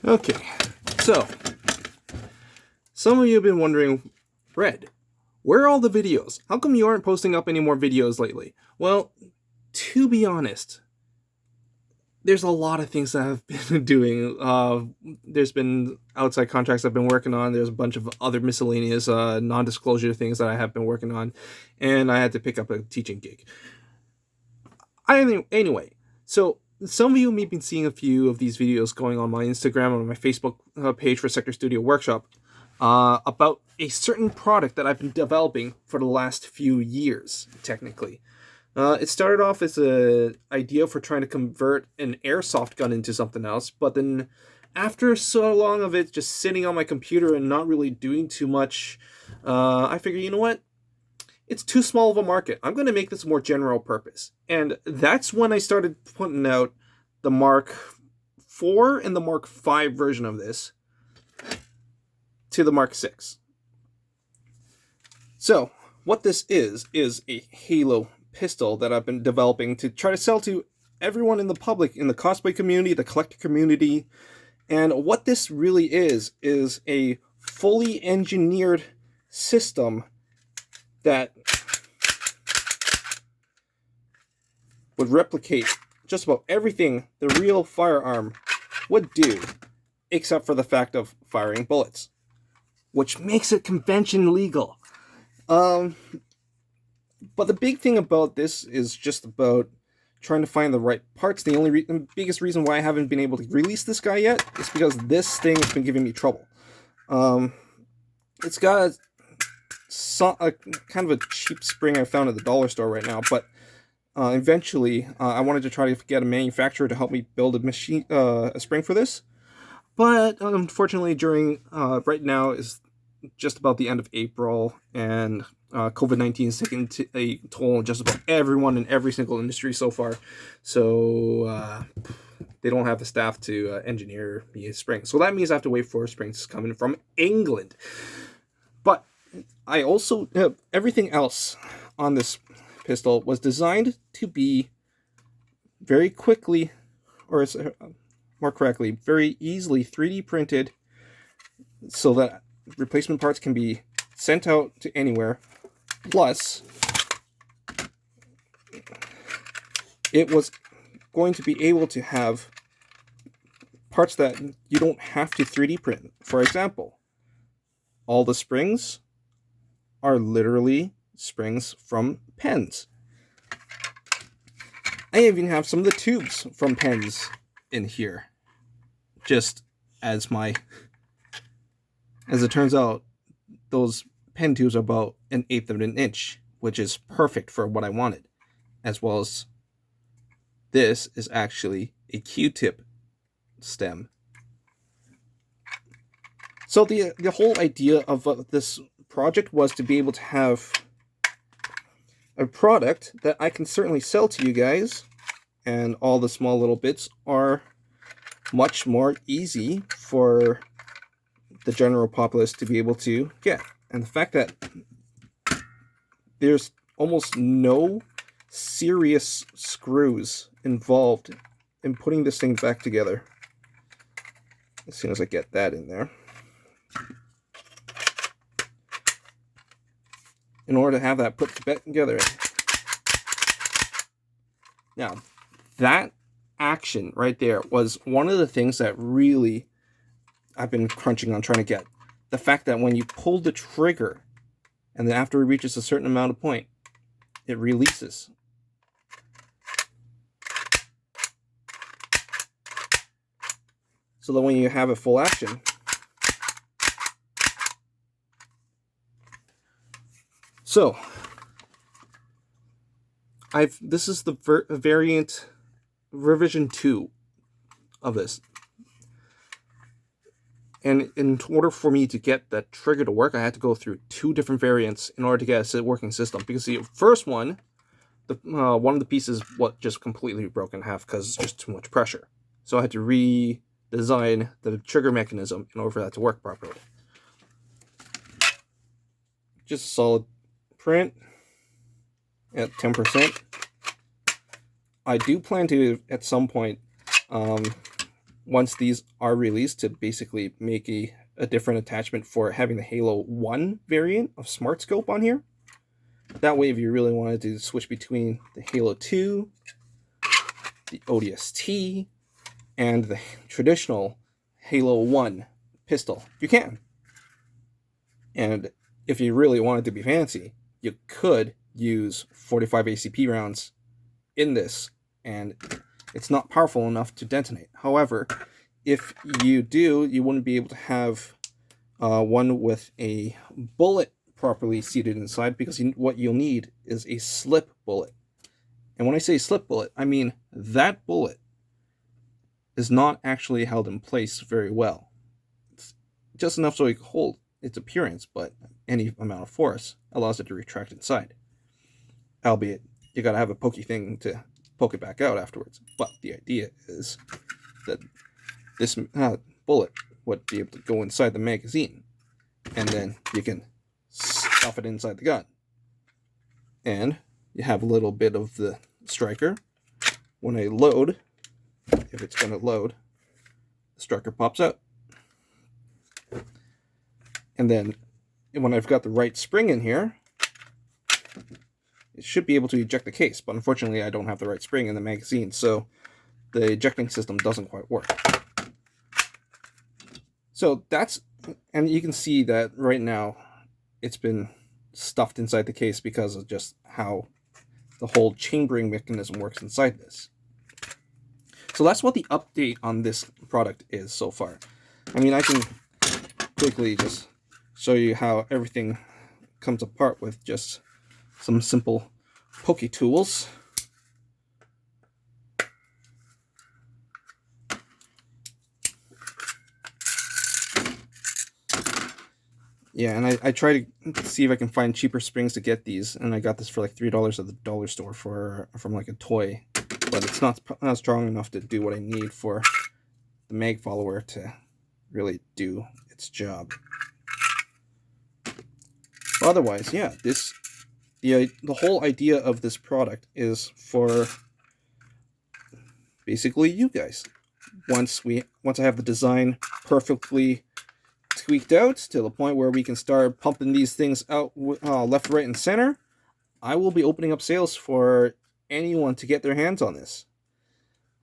Okay, so some of you have been wondering, Red, where are all the videos? How come you aren't posting up any more videos lately? Well, to be honest, there's a lot of things that I've been doing. There's been outside contracts I've been working on. There's a bunch of other miscellaneous non-disclosure things that I have been working on, and I had to pick up a teaching gig. Anyway, so some of you may be seeing a few of these videos going on my Instagram or my Facebook page for Sector Studio Workshop about a certain product that I've been developing for the last few years, technically. It started off as an idea for trying to convert an airsoft gun into something else, but then after so long of it just sitting on my computer and not really doing too much, I figured, you know what? It's too small of a market. I'm going to make this more general purpose. And that's when I started putting out the Mark IV and the Mark V version of this to the Mark VI. So, what this is a Halo pistol that I've been developing to try to sell to everyone in the public, in the cosplay community, the collector community. And what this really is a fully engineered system that would replicate just about everything the real firearm would do, except for the fact of firing bullets, which makes it convention legal. But the big thing about this is just about trying to find the right parts. The biggest reason why I haven't been able to release this guy yet is because this thing has been giving me trouble. It's got a kind of a cheap spring I found at the dollar store right now, but eventually I wanted to try to get a manufacturer to help me build a spring for this. But unfortunately, during right now is just about the end of April, and COVID-19 is taking a toll on just about everyone in every single industry so far. So they don't have the staff to engineer me a spring. So that means I have to wait for springs coming from England. But I also everything else on this pistol was designed to be very quickly, or more correctly, very easily 3D printed so that replacement parts can be sent out to anywhere. Plus, it was going to be able to have parts that you don't have to 3D print. For example, all the springs are literally springs from pens. I even have some of the tubes from pens in here. Just as it turns out, those pen tubes are about 1/8 of an inch, which is perfect for what I wanted. As well as this is actually a Q-tip stem. So the whole idea of this project was to be able to have a product that I can certainly sell to you guys, and all the small little bits are much more easy for the general populace to be able to get. And the fact that there's almost no serious screws involved in putting this thing back together. As soon as I get that in there. In order to have that put together. Now, that action right there was one of the things that really I've been crunching on trying to get. The fact that when you pull the trigger, and then after it reaches a certain amount of point, it releases. So that when you have a full action, so this is the variant revision 2 of this. And in order for me to get that trigger to work, I had to go through 2 different variants in order to get a working system. Because the first one, one of the pieces just completely broke in half because it's just too much pressure. So I had to redesign the trigger mechanism in order for that to work properly. Just a solid print at 10%. I do plan to, at some point, once these are released, to basically make a different attachment for having the Halo 1 variant of Smart Scope on here. That way, if you really wanted to switch between the Halo 2, the ODST, and the traditional Halo 1 pistol, you can. And if you really wanted to be fancy, you could use 45 ACP rounds in this, and it's not powerful enough to detonate. However, if you do, you wouldn't be able to have one with a bullet properly seated inside, because what you'll need is a slip bullet. And when I say slip bullet, I mean that bullet is not actually held in place very well. It's just enough so it can hold its appearance, but any amount of force allows it to retract inside. Albeit, you gotta have a pokey thing to poke it back out afterwards. But the idea is that this bullet would be able to go inside the magazine, and then you can stuff it inside the gun. And you have a little bit of the striker. When I load, if it's going to load, the striker pops out. And then when I've got the right spring in here, it should be able to eject the case, but unfortunately I don't have the right spring in the magazine, so the ejecting system doesn't quite work. So that's, and you can see that right now it's been stuffed inside the case because of just how the whole chambering mechanism works inside this. So that's what the update on this product is so far. I mean, I can quickly just show you how everything comes apart with just some simple pokey tools. Yeah, and I try to see if I can find cheaper springs to get these, and I got this for like $3 at the dollar store from like a toy, but it's not strong enough to do what I need for the mag follower to really do its job. Otherwise, yeah, the whole idea of this product is for basically you guys. Once I have the design perfectly tweaked out to the point where we can start pumping these things out left, right, and center, I will be opening up sales for anyone to get their hands on this.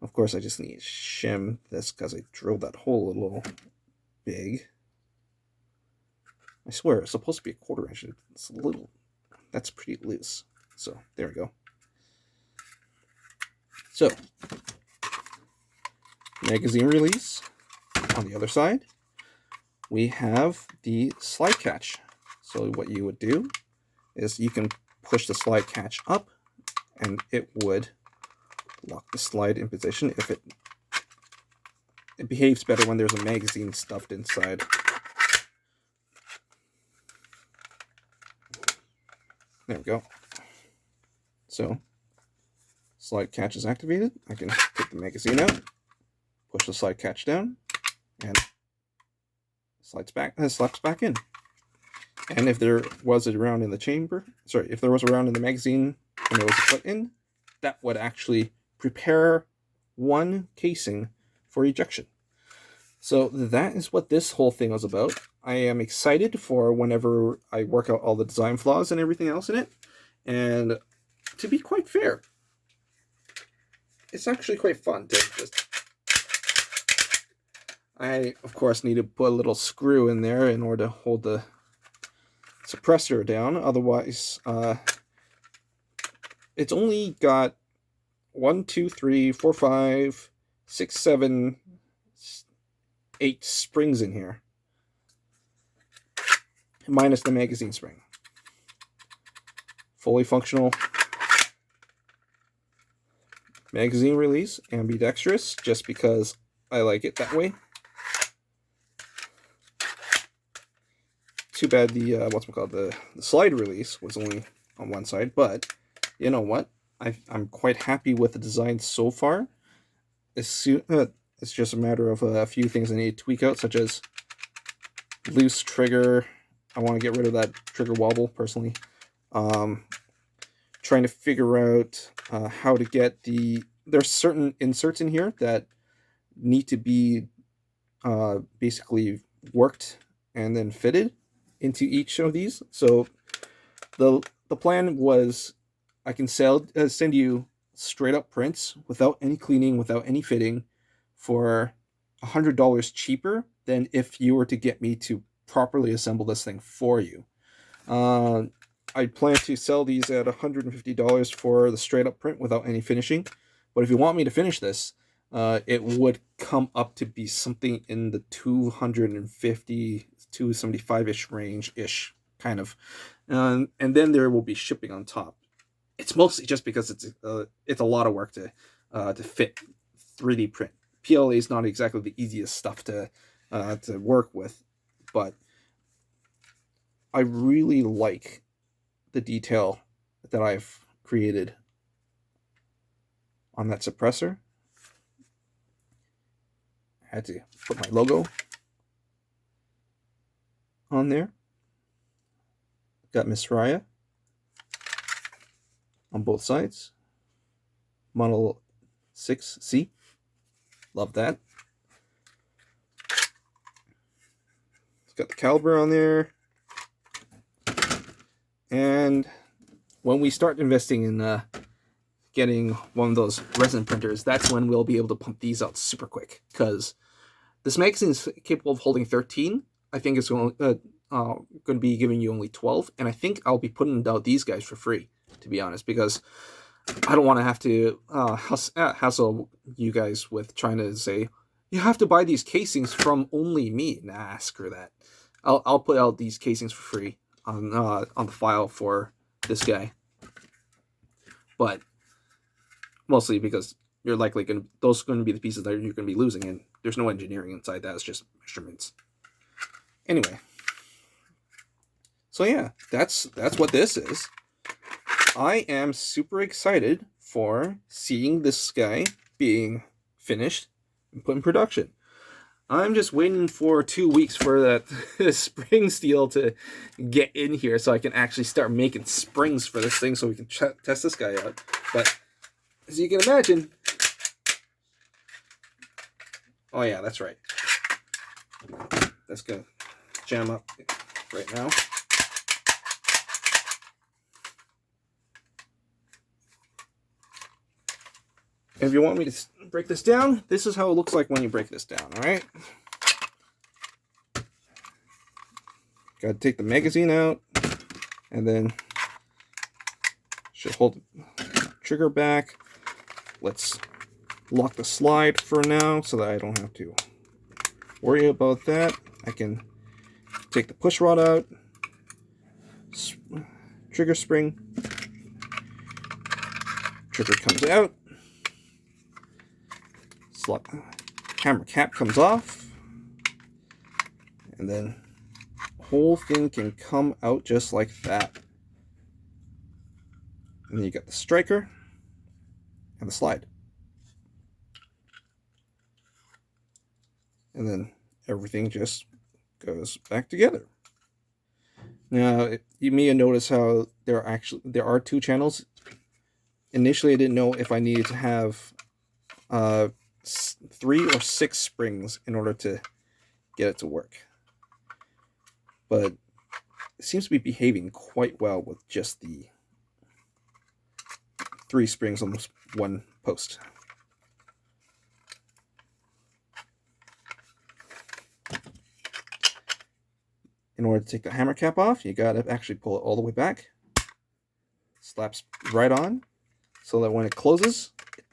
Of course, I just need to shim this because I drilled that hole a little big. I swear, it's supposed to be a 1/4 inch. It's a little, that's pretty loose. So, there we go. So, magazine release. On the other side, we have the slide catch. So what you would do is you can push the slide catch up, and it would lock the slide in position if it behaves better when there's a magazine stuffed inside. There we go. So, slide catch is activated. I can take the magazine out, push the slide catch down, and slaps back in. And if there was a round in the chamber, if there was a round in the magazine and it was put in, that would actually prepare one casing for ejection. So that is what this whole thing was about. I am excited for whenever I work out all the design flaws and everything else in it. And to be quite fair, it's actually quite fun to just... I, of course, need to put a little screw in there in order to hold the suppressor down. Otherwise, it's only got 1, 2, 3, 4, 5, 6, 7, 8 springs in here, minus the magazine spring. Fully functional magazine release, ambidextrous, just because I like it that way. Too bad the the slide release was only on one side, but you know what? I'm quite happy with the design so far. It's just a matter of a few things I need to tweak out, such as loose trigger. I want to get rid of that trigger wobble personally. Trying to figure out how to get there's certain inserts in here that need to be basically worked and then fitted into each of these. So the plan was I can send you straight up prints without any cleaning, without any fitting, for $100 cheaper than if you were to get me to properly assemble this thing for you. Uh, I plan to sell these at $150 for the straight up print without any finishing. But if you want me to finish this, it would come up to be something in the 250, 275-ish range-ish, kind of. And then there will be shipping on top. It's mostly just because it's a lot of work to fit 3D print. PLA is not exactly the easiest stuff to work with, but I really like the detail that I've created on that suppressor. I had to put my logo on there. Got Miss Raya on both sides. Model 6C. Love that. It's got the caliber on there. And when we start investing in getting one of those resin printers, that's when we'll be able to pump these out super quick. Because this magazine is capable of holding 13. I think it's going to be giving you only 12. And I think I'll be putting out these guys for free, to be honest, because I don't want to have to hassle you guys with trying to say, you have to buy these casings from only me. Nah, screw that. I'll put out these casings for free on the file for this guy. But mostly because you're likely those are going to be the pieces that you're going to be losing, and there's no engineering inside that. It's just measurements. Anyway, so yeah, that's what this is. I am super excited for seeing this guy being finished and put in production. I'm just waiting for 2 weeks for that spring steel to get in here so I can actually start making springs for this thing so we can test this guy out. But as you can imagine... Oh yeah, that's right. That's going to jam up right now. If you want me to break this down, this is how it looks like when you break this down, alright? Gotta take the magazine out, and then should hold the trigger back. Let's lock the slide for now so that I don't have to worry about that. I can take the push rod out, trigger spring, trigger comes out, hammer cap comes off, and then the whole thing can come out just like that. And then you got the striker and the slide. And then everything just goes back together. Now, you may notice how there are 2 channels. Initially, I didn't know if I needed to have 3 or 6 springs in order to get it to work. But it seems to be behaving quite well with just the 3 springs on this one post. In order to take the hammer cap off, you gotta actually pull it all the way back. Slaps right on, so that when it closes, it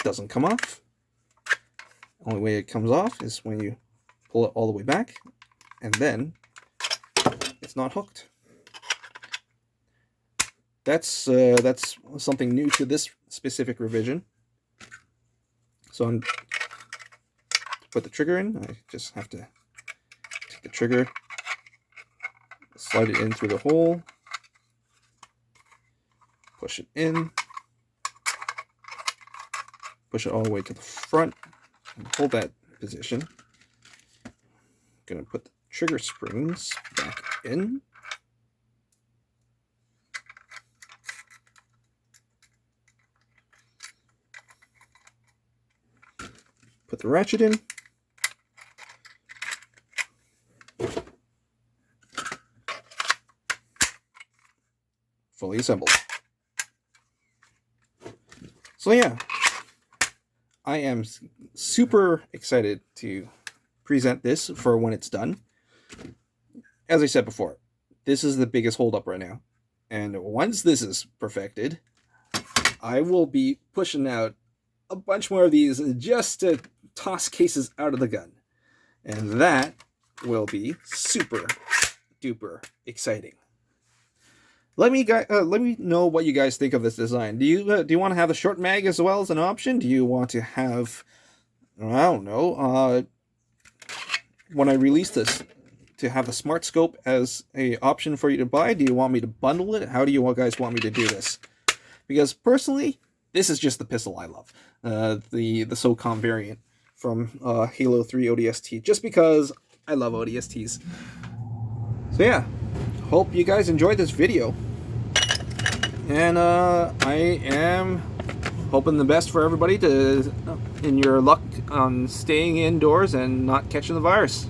doesn't come off. The only way it comes off is when you pull it all the way back, and then it's not hooked. That's something new to this specific revision. So to put the trigger in, I just have to take the trigger, slide it in through the hole, push it in, push it all the way to the front, and hold that position. I'm going to put the trigger springs back in. Put the ratchet in. Fully assembled. So yeah, I am super excited to present this for when it's done. As I said before, this is the biggest holdup right now. And once this is perfected, I will be pushing out a bunch more of these just to toss cases out of the gun. And that will be super duper exciting. Let me know what you guys think of this design. Do you want to have a short mag as well as an option? Do you want to have, I don't know, when I release this, to have the smart scope as a option for you to buy? Do you want me to bundle it? How do you guys want me to do this? Because personally, this is just the pistol I love, the SOCOM variant from Halo 3 ODST, just because I love ODSTs. So yeah, hope you guys enjoyed this video, and I am hoping the best for everybody in your luck on staying indoors and not catching the virus.